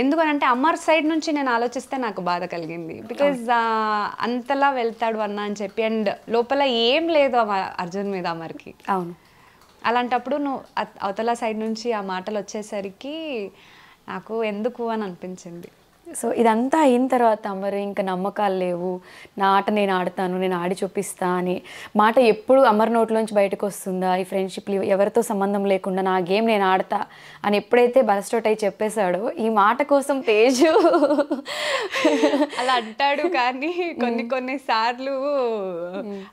ఎందుకనంటే అమర్ సైడ్ నుంచి నేను ఆలోచిస్తే నాకు బాధ కలిగింది. బికాజ్ అంతలా వెళ్తాడు అన్న అని చెప్పి, అండ్ లోపల ఏం లేదు అర్జున్ మీద అమర్కి. అవును. అలాంటప్పుడు నువ్వు అవతల సైడ్ నుంచి ఆ మాటలు వచ్చేసరికి నాకు ఎందుకు అని అనిపించింది. సో ఇదంతా అయిన తర్వాత అమర్ ఇంకా నమ్మకాలు లేవు, నా ఆట నేను ఆడతాను, నేను ఆడి చూపిస్తా అని మాట ఎప్పుడు అమర్ నోట్లోంచి బయటకు వస్తుందా? ఈ ఫ్రెండ్షిప్లు ఎవరితో సంబంధం లేకుండా నా గేమ్ నేను ఆడతా అని ఎప్పుడైతే బస్టౌట్ అయి చెప్పేశాడో, ఈ మాట కోసం తేజు అలా అంటాడు. కానీ కొన్ని సార్లు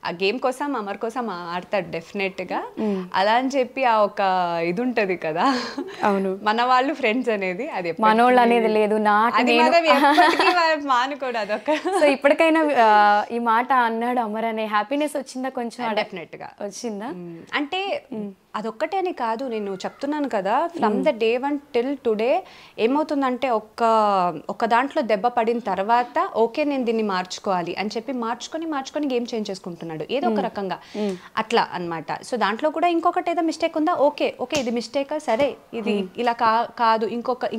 ఆ గేమ్ కోసం అమర్ కోసం ఆడతాడు డెఫినెట్గా. అలా అని చెప్పి ఆ ఒక ఇది ఉంటది కదా, అవును, మన వాళ్ళు ఫ్రెండ్స్ అనేది, అది మనోళ్ళు అనేది లేదు, నా మానుకోడు అదొక. సో ఇప్పటికైనా ఈ మాట అన్నాడు అమర్ అనే హ్యాపీనెస్ వచ్చిందా? కొంచెం డెఫినెట్ గా వచ్చిందా? అంటే అదొక్కటే అని కాదు, నేను చెప్తున్నాను కదా, from the day 1 till today ఏమవుతుందంటే ఒక్క దాంట్లో దెబ్బ పడిన తర్వాత ఓకే నేను దీన్ని మార్చుకోవాలి అని చెప్పి మార్చుకొని గేమ్ చేంజ్ చేసుకుంటున్నాడు ఏదో ఒక రకంగా, అట్లా అన్నమాట. సో దాంట్లో కూడా ఇంకొకటి ఏదో మిస్టేక్ ఉందా, ఓకే ఇది మిస్టేకా, సరే ఇది ఇలా కాదు,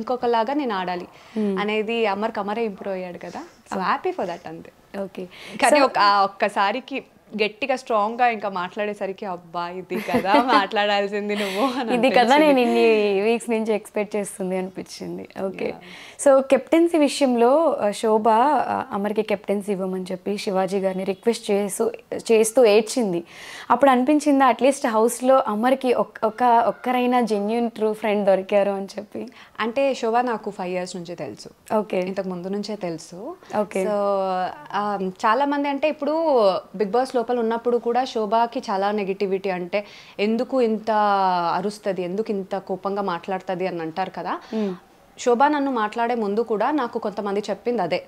ఇంకొకలాగా నేను ఆడాలి అనేది అమరే ఇంప్రూవ్ అయ్యాడు కదా. సో హ్యాపీ ఫర్ దట్ అంతే. ఓకే. కానీ ఒక్కసారికి గట్టిగా స్ట్రాంగ్ గా ఇంకా మాట్లాడేసరికి అబ్బా ఇది కదా మాట్లాడాల్సింది నువ్వు, ఇది కదా నేను ఇన్ని వీక్స్ నుంచి ఎక్స్పెక్ట్ చేస్తుంది అనిపించింది. ఓకే. సో కెప్టెన్సీ విషయంలో శోభ అమర్కి కెప్టెన్సీ ఇవ్వమని చెప్పి శివాజీ గారిని రిక్వెస్ట్ చేస్తూ ఏడ్చింది. అప్పుడు అనిపించిందా అట్లీస్ట్ హౌస్లో అమర్కి ఒక్కరైనా జెన్యూన్ ట్రూ ఫ్రెండ్ దొరికారు అని చెప్పి? అంటే శోభ నాకు 5 years నుంచి తెలుసు. ఓకే. ఇంతకు ముందు నుంచే తెలుసు. ఓకే. సో చాలా మంది అంటే ఇప్పుడు బిగ్ బాస్ లోపల ఉన్నప్పుడు కూడా శోభకి చాలా నెగిటివిటీ, అంటే ఎందుకు ఇంత అరుస్తుంది, ఎందుకు ఇంత కోపంగా మాట్లాడుతుంది అని అంటారు కదా. శోభ నన్ను మాట్లాడే ముందు కూడా నాకు కొంతమంది చెప్పింది అదే,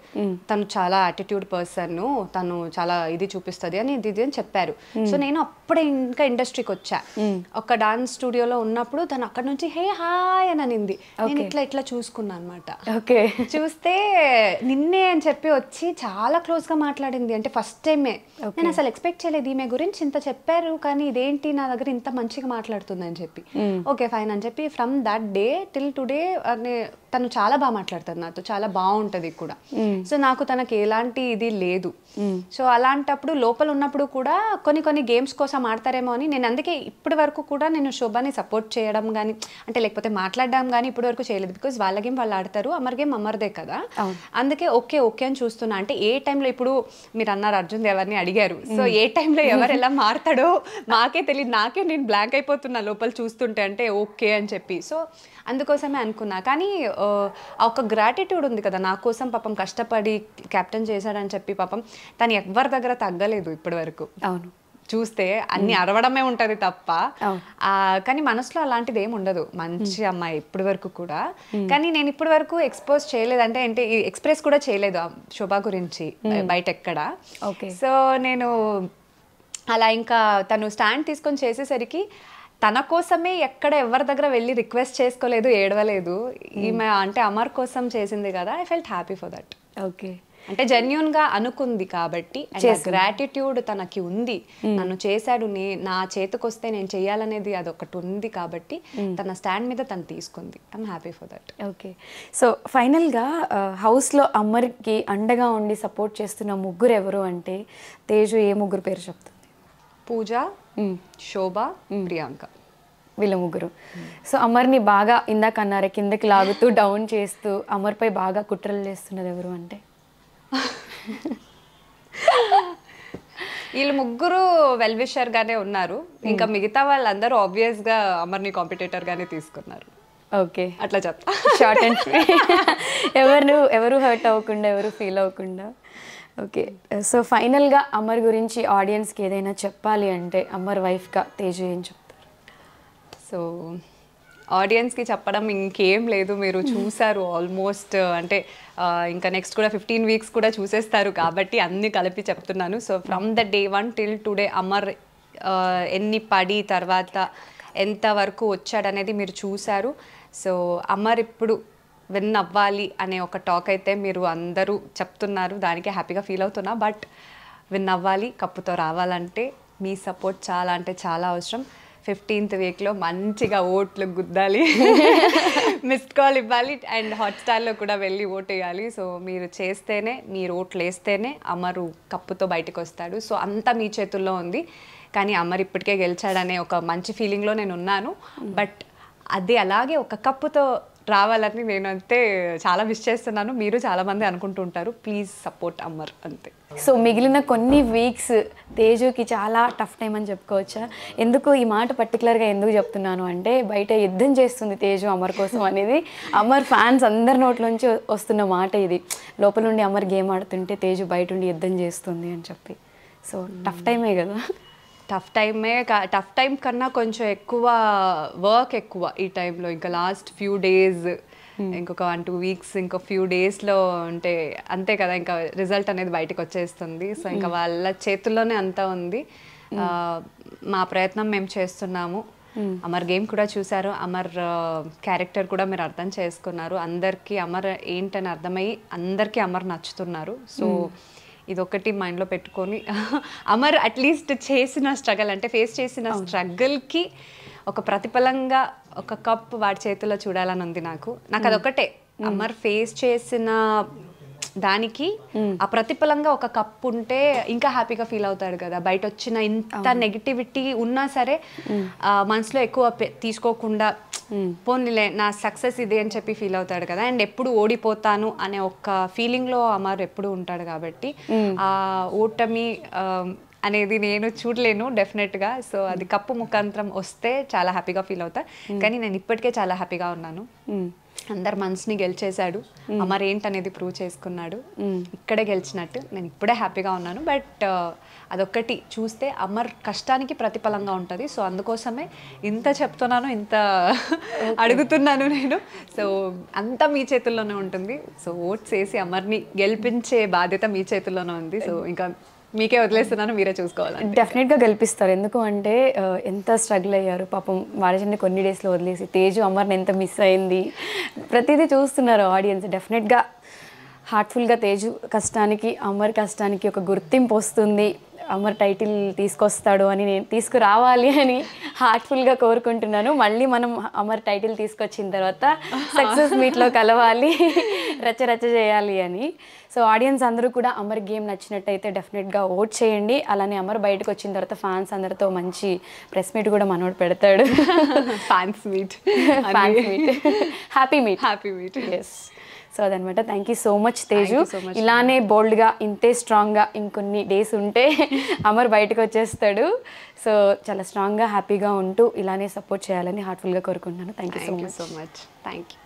తను చాలా యాటిట్యూడ్ పర్సన్, తను చాలా ఇది చూపిస్తుంది అని ఇది అని చెప్పారు. సో నేను అప్పుడే ఇంకా ఇండస్ట్రీకి వచ్చా. ఒక డాన్స్ స్టూడియోలో ఉన్నప్పుడు తను అక్కడ నుంచి హే హాయ్ అని అనింది. నేను ఇట్లా చూసుకున్నా అనమాట. ఓకే. చూస్తే నిన్నే అని చెప్పి వచ్చి చాలా క్లోజ్ గా మాట్లాడింది. అంటే ఫస్ట్ టైమే, నేను అసలు ఎక్స్పెక్ట్ చేయలేదు ఈమె గురించి ఇంత చెప్పారు, కానీ ఇదేంటి నా దగ్గర ఇంత మంచిగా మాట్లాడుతుంది అని చెప్పి. ఓకే ఫైన్ అని చెప్పి from that day till today తను చాలా బాగా మాట్లాడుతుంది నాతో, చాలా బాగుంటది కూడా. సో నాకు తనకి ఎలాంటి ఇది లేదు. సో అలాంటప్పుడు లోపల ఉన్నప్పుడు కూడా కొన్ని గేమ్స్ కోసం ఆడతారేమో అని నేను అందుకే ఇప్పటి వరకు కూడా నేను శోభని సపోర్ట్ చేయడం కానీ అంటే లేకపోతే మాట్లాడడం కానీ ఇప్పటి వరకు చేయలేదు. బికాజ్ వాళ్ళ గేమ్ వాళ్ళు ఆడతారు, అమర్ గేమ్ అమర్దే కదా. అందుకే ఓకే అని చూస్తున్నా. అంటే ఏ టైంలో ఇప్పుడు మీరు అన్నారు అర్జున్ ఎవరిని అడిగారు, సో ఏ టైంలో ఎవరు ఎలా మారుతాడో మాకే తెలియదు. నేను బ్లాంక్ అయిపోతున్నా లోపల చూస్తుంటే, అంటే ఓకే అని చెప్పి. సో అందుకోసమే అనుకున్నా. కానీ ఒక గ్రాటిట్యూడ్ ఉంది కదా నా కోసం, పాపం కష్టపడి కెప్టెన్ చేశాడని చెప్పి పాపం తను ఎవరి దగ్గర తగ్గలేదు ఇప్పటి వరకు. అవును, చూస్తే అన్ని అరవడమే ఉంటది తప్ప, కానీ మనసులో అలాంటిది ఏమి ఉండదు. మంచి అమ్మాయి ఇప్పటి వరకు కూడా. కానీ నేను ఇప్పటి వరకు ఎక్స్పోజ్ చేయలేదు, అంటే ఏంటి ఎక్స్ప్రెస్ కూడా చేయలేదు శోభ గురించి బయట ఎక్కడ. సో నేను అలా ఇంకా తను స్టాండ్ తీసుకొని చేసేసరికి తన కోసమే ఎక్కడ ఎవరి దగ్గర వెళ్ళి రిక్వెస్ట్ చేసుకోలేదు, ఏడవలేదు. ఈమె అంటే అమర్ కోసం చేసింది కదా, I felt happy for that. Okay. అంటే జెన్యూన్ గా అనుకుంది కాబట్టి, గ్రాటిట్యూడ్ తనకి ఉంది. నన్ను చేశాడు, నా చేతికొస్తే నేను చెయ్యాలనేది అదొకటి ఉంది కాబట్టి తన స్టాండ్ మీద తను తీసుకుంది. I'm happy for that. Okay. So ఫైనల్గా హౌస్లో అమర్కి అండగా ఉండి సపోర్ట్ చేస్తున్న ముగ్గురు ఎవరు అంటే తేజు ఏ ముగ్గురు పేరు చెప్తుంది? పూజ, శోభ, ప్రియాంక, వీళ్ళ ముగ్గురు. సో అమర్ని బాగా ఇందాక అన్నారు కిందకి లాగుతూ డౌన్ చేస్తూ అమర్పై బాగా కుట్రలు చేస్తున్నది ఎవరు అంటే? వీళ్ళు ముగ్గురు వెల్ విషర్ గానే ఉన్నారు. ఇంకా మిగతా వాళ్ళందరూ ఆబ్వియస్ గా అమర్ని కాంపిటేటర్ గానే తీసుకున్నారు. ఓకే, అట్లా చెప్తా. షార్ట్ అండ్ ఎవరు హర్ట్ అవ్వకుండా, ఎవరు ఫీల్ అవ్వకుండా. ఓకే. సో ఫైనల్గా అమర్ గురించి ఆడియన్స్కి ఏదైనా చెప్పాలి అంటే అమర్ వైఫ్గా తేజు ఏం చెప్తారు? సో ఆడియన్స్కి చెప్పడం ఇంకేం లేదు, మీరు చూసారు ఆల్మోస్ట్. అంటే ఇంకా నెక్స్ట్ కూడా 15 weeks కూడా చూసేస్తారు కాబట్టి అన్నీ కలిపి చెప్తున్నాను. So from the day 1 till today Amar ఎన్ని పడి తర్వాత ఎంతవరకు వచ్చాడనేది మీరు చూసారు. సో అమర్ ఇప్పుడు విన్ అవ్వాలి అనే ఒక టాక్ అయితే మీరు అందరూ చెప్తున్నారు, దానికి హ్యాపీగా ఫీల్ అవుతున్నా. బట్ విన్ అవ్వాలి, కప్పుతో రావాలంటే మీ సపోర్ట్ చాలా అంటే చాలా అవసరం. 15th weekలో మంచిగా ఓట్లు గుద్దాలి. మిస్డ్ కాల్ ఇవ్వాలి అండ్ హాట్స్టార్లో కూడా వెళ్ళి ఓట్ వేయాలి. సో మీరు చేస్తేనే, మీరు ఓట్లు వేస్తేనే అమరు కప్పుతో బయటకు వస్తాడు. సో అంతా మీ చేతుల్లో ఉంది. కానీ అమర్ ఇప్పటికే గెలిచాడనే ఒక మంచి ఫీలింగ్లో నేను ఉన్నాను. బట్ అది అలాగే ఒక కప్పుతో రావాలని నేనంతే చాలా విష్ చేస్తున్నాను. మీరు చాలామంది అనుకుంటూ ఉంటారు. ప్లీజ్ సపోర్ట్ అమర్ అంతే. సో మిగిలిన కొన్ని వీక్స్ తేజుకి చాలా టఫ్ టైం అని చెప్పుకోవచ్చా? ఎందుకు ఈ మాట పర్టికులర్గా ఎందుకు చెప్తున్నాను అంటే, బయట యుద్ధం చేస్తుంది తేజు అమర్ కోసం అనేది అమర్ ఫ్యాన్స్ అందరి నోట్లోంచి వస్తున్న మాట ఇది. లోపల నుండి అమర్ గేమ్ ఆడుతుంటే తేజు బయట ఉండి యుద్ధం చేస్తుంది అని చెప్పి. సో టఫ్ టైమే కదా. టఫ్ టైం కన్నా కొంచెం ఎక్కువ వర్క్ ఎక్కువ ఈ టైంలో. ఇంకా లాస్ట్ ఫ్యూ డేస్, ఇంకొక 1-2 వీక్స్, ఇంకో ఫ్యూ డేస్లో ఉంటే అంతే కదా, ఇంకా రిజల్ట్ అనేది బయటకు వచ్చేస్తుంది. సో ఇంకా వాళ్ళ చేతుల్లోనే అంతా ఉంది. మా ప్రయత్నం మేము చేస్తున్నాము. అమర్ గేమ్ కూడా చూసారు, అమర్ క్యారెక్టర్ కూడా మీరు అర్థం చేసుకున్నారు. అందరికీ అమర్ ఏంటని అర్థమయ్యి అందరికీ అమర్ నచ్చుతున్నారు. సో ఇదొకటి మైండ్లో పెట్టుకొని అమర్ అట్లీస్ట్ చేసిన స్ట్రగల్, అంటే ఫేస్ చేసిన స్ట్రగల్కి ఒక ప్రతిఫలంగా ఒక కప్ వాడి చేతిలో చూడాలని ఉంది నాకు. అదొకటే, అమర్ ఫేస్ చేసిన దానికి ఆ ప్రతిఫలంగా ఒక కప్ ఉంటే ఇంకా హ్యాపీగా ఫీల్ అవుతాడు కదా. బయట వచ్చిన ఇంత నెగిటివిటీ ఉన్నా సరే మనసులో ఎక్కువ తీసుకోకుండా పోనీలే నా సక్సెస్ ఇది అని చెప్పి ఫీల్ అవుతాడు కదా. అండ్ ఎప్పుడు ఓడిపోతాను అనే ఒక ఫీలింగ్లో అమర్ ఎప్పుడు ఉంటాడు కాబట్టి ఆ ఓటమి అనేది నేను చూడలేను డెఫినెట్గా. సో అది కప్పు ముఖాంతరం వస్తే చాలా హ్యాపీగా ఫీల్ అవుతా. కానీ నేను ఇప్పటికే చాలా హ్యాపీగా ఉన్నాను. అందరు మనసుని గెలిచేశాడు. అమర్ ఏంటనేది ప్రూవ్ చేసుకున్నాడు. ఇక్కడే గెలిచినట్టు నేను ఇప్పుడే హ్యాపీగా ఉన్నాను. బట్ అదొక్కటి చూస్తే అమర్ కష్టానికి ప్రతిఫలంగా ఉంటుంది. సో అందుకోసమే ఇంత చెప్తున్నాను, ఇంత అడుగుతున్నాను నేను. సో అంతా మీ చేతుల్లోనే ఉంటుంది. సో ఓట్స్ వేసి అమర్ని గెలిపించే బాధ్యత మీ చేతుల్లోనే ఉంది. సో ఇంకా మీకే వదిలేస్తున్నాను, మీరే చూసుకోవాలి. డెఫినెట్గా గెలిపిస్తారు. ఎందుకు అంటే ఎంత స్ట్రగుల్ అయ్యారు పాపం. వారిని కొన్ని డేస్లో వదిలేసి తేజు అమర్ని ఎంత మిస్ అయింది ప్రతిదీ చూస్తున్నారు ఆడియన్స్. డెఫినెట్గా హార్ట్ఫుల్గా తేజు కష్టానికి అమర్ కష్టానికి ఒక గుర్తింపు వస్తుంది. అమర్ టైటిల్ తీసుకొస్తాడు అని, నేను తీసుకురావాలి అని హార్ట్ఫుల్గా కోరుకుంటున్నాను. మళ్ళీ మనం అమర్ టైటిల్ తీసుకొచ్చిన తర్వాత సక్సెస్ మీట్లో కలవాలి, రచ్చ చేయాలి అని. సో ఆడియన్స్ అందరూ కూడా అమర్ గేమ్ నచ్చినట్టయితే డెఫినెట్గా ఓట్ చేయండి. అలానే అమర్ బయటకు వచ్చిన తర్వాత ఫ్యాన్స్ అందరితో మంచి ప్రెస్ మీట్ కూడా మనోడు పెడతాడు. Fans meet, happy meet. Yes. So అదనమాట. Thank you so much Teju. ఇలానే బోల్డ్గా, ఇంతే స్ట్రాంగ్గా ఇంకొన్ని డేస్ ఉంటే అమర్ బయటకు వచ్చేస్తాడు. సో చాలా స్ట్రాంగ్గా హ్యాపీగా ఉంటూ ఇలానే సపోర్ట్ చేయాలని హార్ట్ఫుల్గా కోరుకుంటున్నాను. Thank you so much. Thank you.